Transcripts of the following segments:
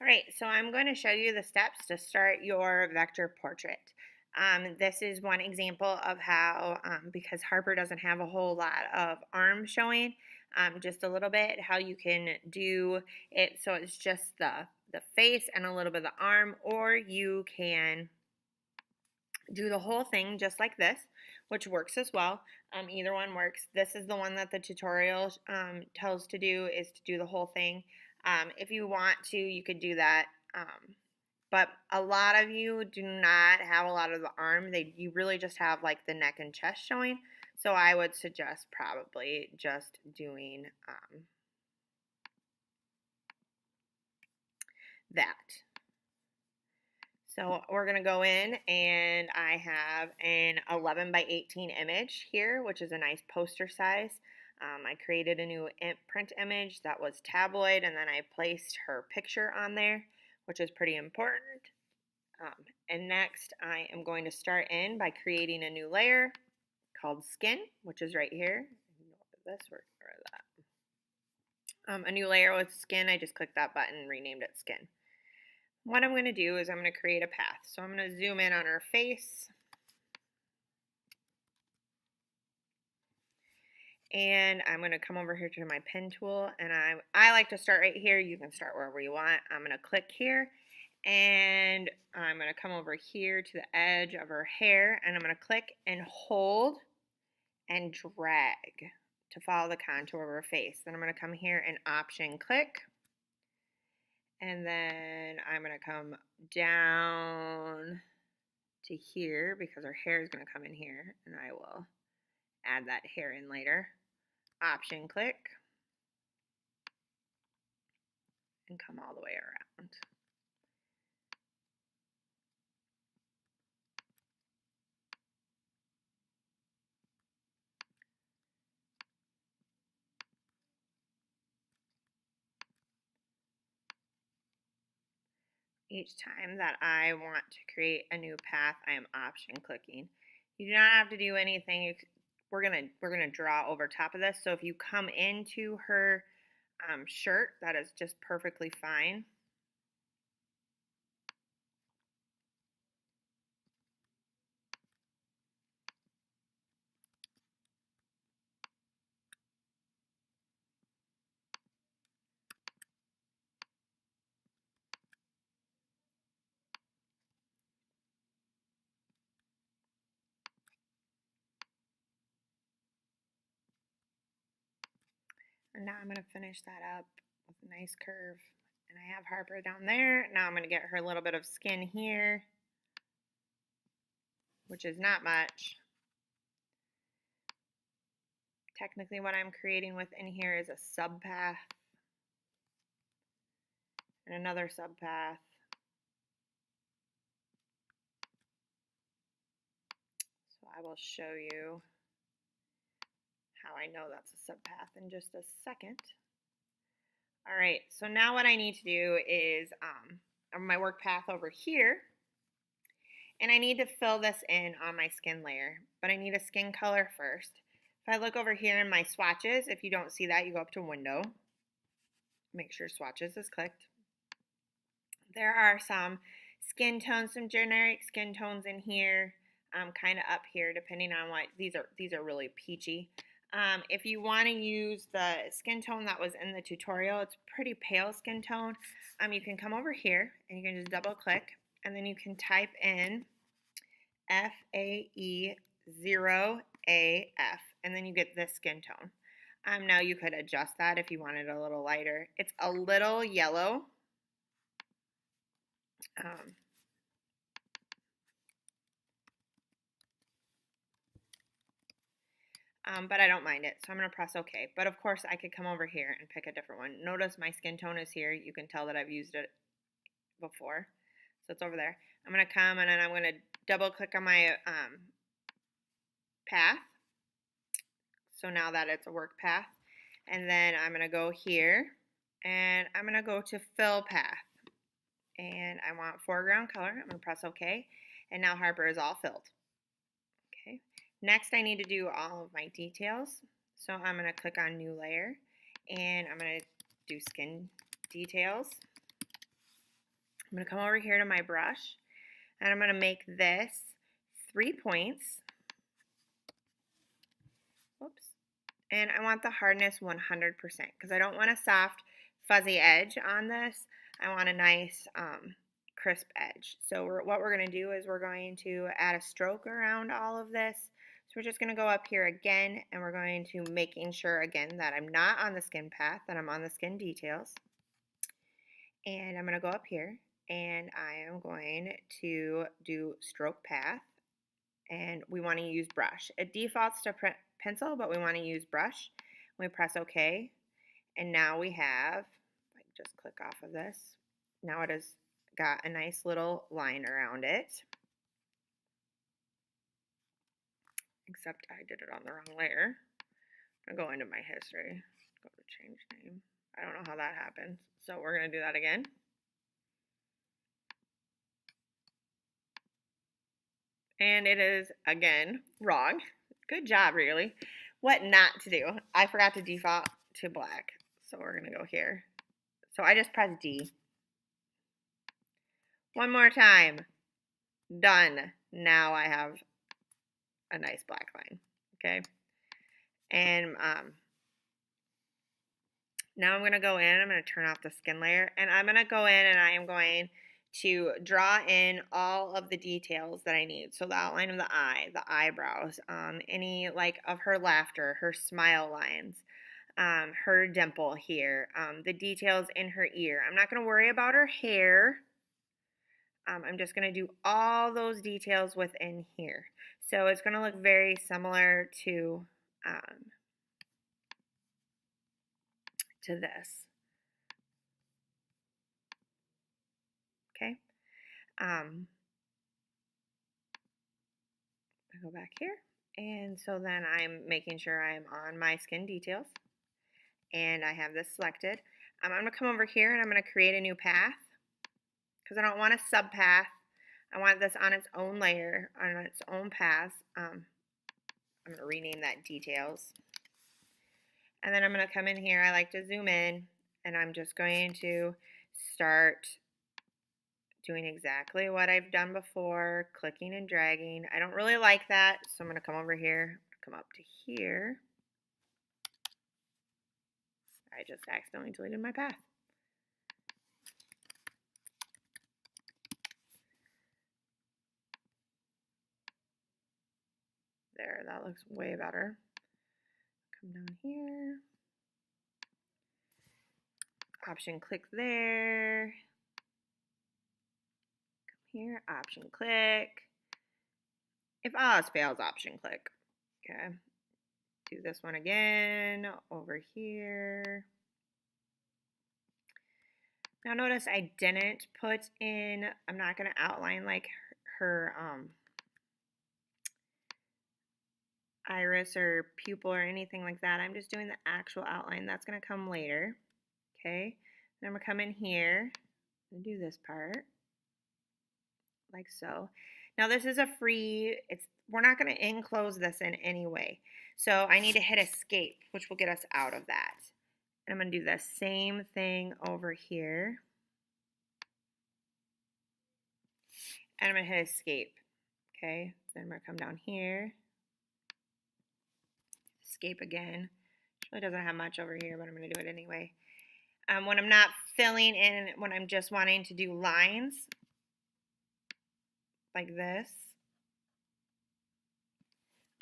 All right, so I'm going to show you the steps to start your vector portrait. This is one example of how, because Harper doesn't have a whole lot of arm showing, just a little bit, how you can do it so it's just the face and a little bit of the arm, or you can do the whole thing just like this, which works as well. Either one works. This is the one that the tutorial tells to do, is to do the whole thing. If you want to, you could do that. But a lot of you do not have a lot of the arm. You really just have like the neck and chest showing. So I would suggest probably just doing that. So we're going to go in, and I have an 11 by 18 image here, which is a nice poster size. I created a new print image that was tabloid, and then I placed her picture on there, which is pretty important. And next I am going to start in by creating a new layer called skin, which is right here. This or that. A new layer with skin. I just clicked that button and renamed it skin. What I'm going to do is I'm going to create a path. So I'm going to zoom in on her face. And I'm going to come over here to my pen tool, and I like to start right here. You can start wherever you want. I'm going to click here, and I'm going to come over here to the edge of her hair, and I'm going to click and hold and drag to follow the contour of her face. Then I'm going to come here and option click, and then I'm going to come down to here because her hair is going to come in here, and I will add that hair in later. Option click and come all the way around. Each time that I want to create a new path, I am option clicking. You do not have to do anything. We're gonna draw over top of this. So if you come into her shirt, that is just perfectly fine. And now I'm going to finish that up with a nice curve. And I have Harper down there. Now I'm going to get her a little bit of skin here, which is not much. Technically what I'm creating within here is a subpath and another subpath. So I will show you how I know that's a subpath in just a second. All right, so now what I need to do is my work path over here, and I need to fill this in on my skin layer, but I need a skin color first. If I look over here in my swatches, if you don't see that, you go up to window, make sure swatches is clicked. There are some skin tones, some generic skin tones in here, kind of up here, depending on what, these are really peachy. If you want to use the skin tone that was in the tutorial, it's a pretty pale skin tone. You can come over here and you can just double click, and then you can type in FAE0AF, and then you get this skin tone. Now you could adjust that if you wanted a little lighter. It's a little yellow. But I don't mind it, so I'm going to press OK. But of course, I could come over here and pick a different one. Notice my skin tone is here. You can tell that I've used it before. So it's over there. I'm going to come, and then I'm going to double click on my path. So now that it's a work path. And then I'm going to go here, and I'm going to go to fill path. And I want foreground color. I'm going to press OK. And now Harper is all filled. Okay. Next, I need to do all of my details. So I'm going to click on new layer, and I'm going to do skin details. I'm going to come over here to my brush, and I'm going to make this 3 points. Whoops. And I want the hardness 100% because I don't want a soft, fuzzy edge on this. I want a nice, crisp edge. So what we're going to do is we're going to add a stroke around all of this. So we're just going to go up here again, and we're going to making sure again that I'm not on the skin path, that I'm on the skin details. And I'm going to go up here, and I am going to do stroke path, and we want to use brush. It defaults to pencil, but we want to use brush. We press OK, and now we have, I just click off of this, now it has got a nice little line around it. Except I did it on the wrong layer. I'm going to go into my history, go to change name. I don't know how that happens, so we're going to do that again. And it is, again, wrong. Good job, really. What not to do. I forgot to default to black, so we're going to go here. So I just press D. One more time. Done. Now I have a nice black line, okay? And now I'm going to go in, I'm going to turn off the skin layer, and I'm going to go in and I am going to draw in all of the details that I need. So the outline of the eye, the eyebrows, any like of her laughter, her smile lines, her dimple here, the details in her ear. I'm not going to worry about her hair. I'm just going to do all those details within here. So it's going to look very similar to this. Okay. I go back here, and so then I'm making sure I'm on my skin details, and I have this selected. I'm going to come over here and I'm going to create a new path because I don't want a sub path. I want this on its own layer, on its own path. I'm going to rename that details. And then I'm going to come in here. I like to zoom in, and I'm just going to start doing exactly what I've done before, clicking and dragging. I don't really like that, so I'm going to come over here, come up to here. I just accidentally deleted my path. There, that looks way better. Come down here. Option click there. Come here, option click. If all else fails, option click. Okay. Do this one again over here. Now notice I didn't put in, I'm not going to outline like her iris or pupil or anything like that. I'm just doing the actual outline. That's going to come later. Okay. Then I'm going to come in here and do this part like so. Now this is a free, we're not going to enclose this in any way. So I need to hit escape, which will get us out of that. And I'm going to do the same thing over here. And I'm going to hit escape. Okay, then I'm going to come down here. Escape again. It really doesn't have much over here, but I'm going to do it anyway. When I'm not filling in, when I'm just wanting to do lines like this,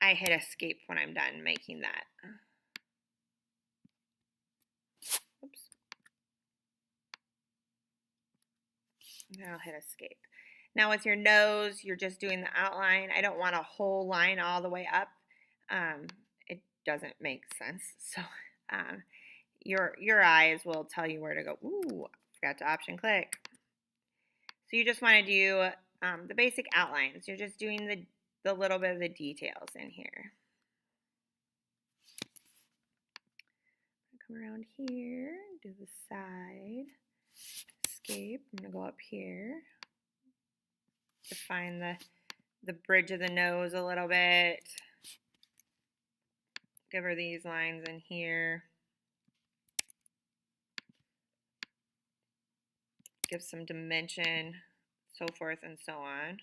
I hit escape when I'm done making that. Oops. And then I'll hit escape. Now with your nose, you're just doing the outline. I don't want a whole line all the way up. It doesn't make sense. So your eyes will tell you where to go. Ooh, forgot to option click. So you just want to do the basic outlines. You're just doing the little bit of the details in here. Come around here, do the side, escape. I'm going to go up here, define the bridge of the nose a little bit. Give her these lines in here. give some dimension, so forth and so on.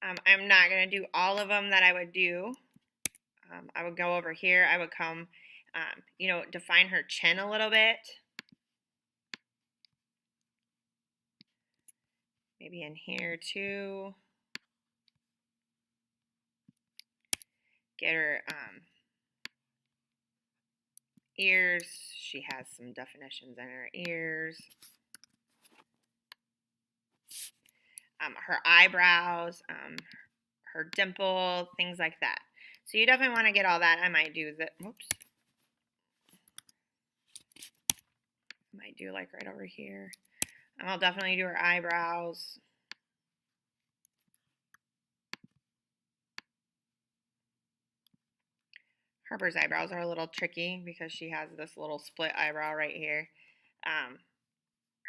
I'm not going to do all of them that I would do. I would go over here. I would come, you know, define her chin a little bit. Maybe in here too. Get her ears. She has some definitions in her ears. Her eyebrows, her dimple, things like that. So you definitely want to get all that. I might do that. Whoops. I might do like right over here. I'll definitely do her eyebrows. Harper's eyebrows are a little tricky because she has this little split eyebrow right here.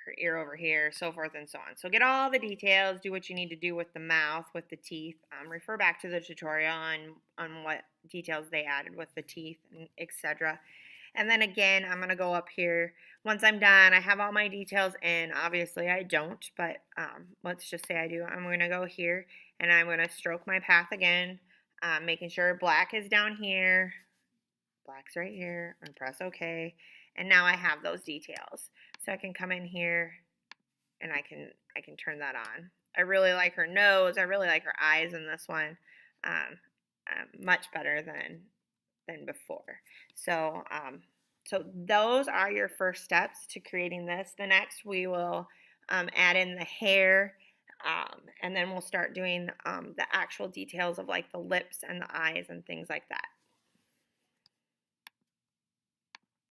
Her ear over here, so forth and so on. So get all the details, do what you need to do with the mouth, with the teeth. Refer back to the tutorial on what details they added with the teeth, etc. And then again, I'm going to go up here. Once I'm done, I have all my details in. Obviously, I don't, but let's just say I do. I'm going to go here, and I'm going to stroke my path again, making sure black is down here. Black's right here, and press OK. And now I have those details. So I can come in here, and I can turn that on. I really like her nose. I really like her eyes in this one. Much better than before. So so those are your first steps to creating this. The next we will add in the hair, and then we'll start doing the actual details of like the lips and the eyes and things like that.